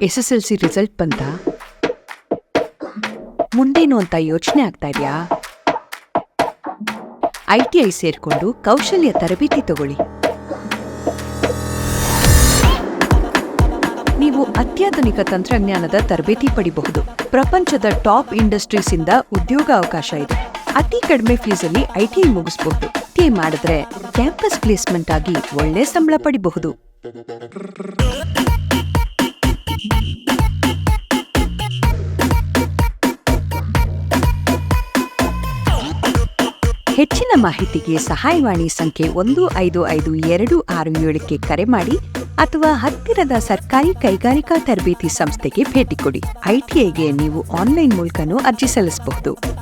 SSLC result ಬಂತಾ? ಮುಂದೇನು ಅಂತ ಯೋಚನೆ ಆಗ್ತಾ ಇದೆಯಾ? ITI ಸೇರ್ಕೊಂಡು ಕೌಶಲ್ಯ ತರಬೇತಿ ತಗೊಳ್ಳಿ. ನೀವು ಅತ್ಯಾಧುನಿಕ ತಂತ್ರಜ್ಞಾನದ ತರಬೇತಿ ಪಡಿಬಹುದು. ಪ್ರಪಂಚದ ಟಾಪ್ ಇಂಡಸ್ಟ್ರೀಸ್ ಇಂದ ಉದ್ಯೋಗಾವಕಾಶ ಇದೆ. ಅತಿ ಕಡಿಮೆ ಫೀಸಲ್ಲಿ ITI ಮುಗಿಸಬಹುದು. ITI ಮಾಡಿದ್ರೆ ಕ್ಯಾಂಪಸ್ ಪ್ಲೇಸ್ಮೆಂಟ್ ಆಗಿ ಒಳ್ಳೆ ಸಂಬಳ ಪಡಿಬಹುದು. ಹೆಚ್ಚಿನ ಮಾಹಿತಿಗೆ ಸಹಾಯವಾಣಿ ಸಂಖ್ಯೆ 155267ಕ್ಕೆ ಕರೆ ಮಾಡಿ ಅಥವಾ ಹತ್ತಿರದ ಸರ್ಕಾರಿ ಕೈಗಾರಿಕಾ ತರಬೇತಿ ಸಂಸ್ಥೆಗೆ ಭೇಟಿ ಕೊಡಿ. ITIಗೆ ನೀವು ಆನ್ಲೈನ್ ಮೂಲಕನೂ ಅರ್ಜಿ ಸಲ್ಲಿಸಬಹುದು.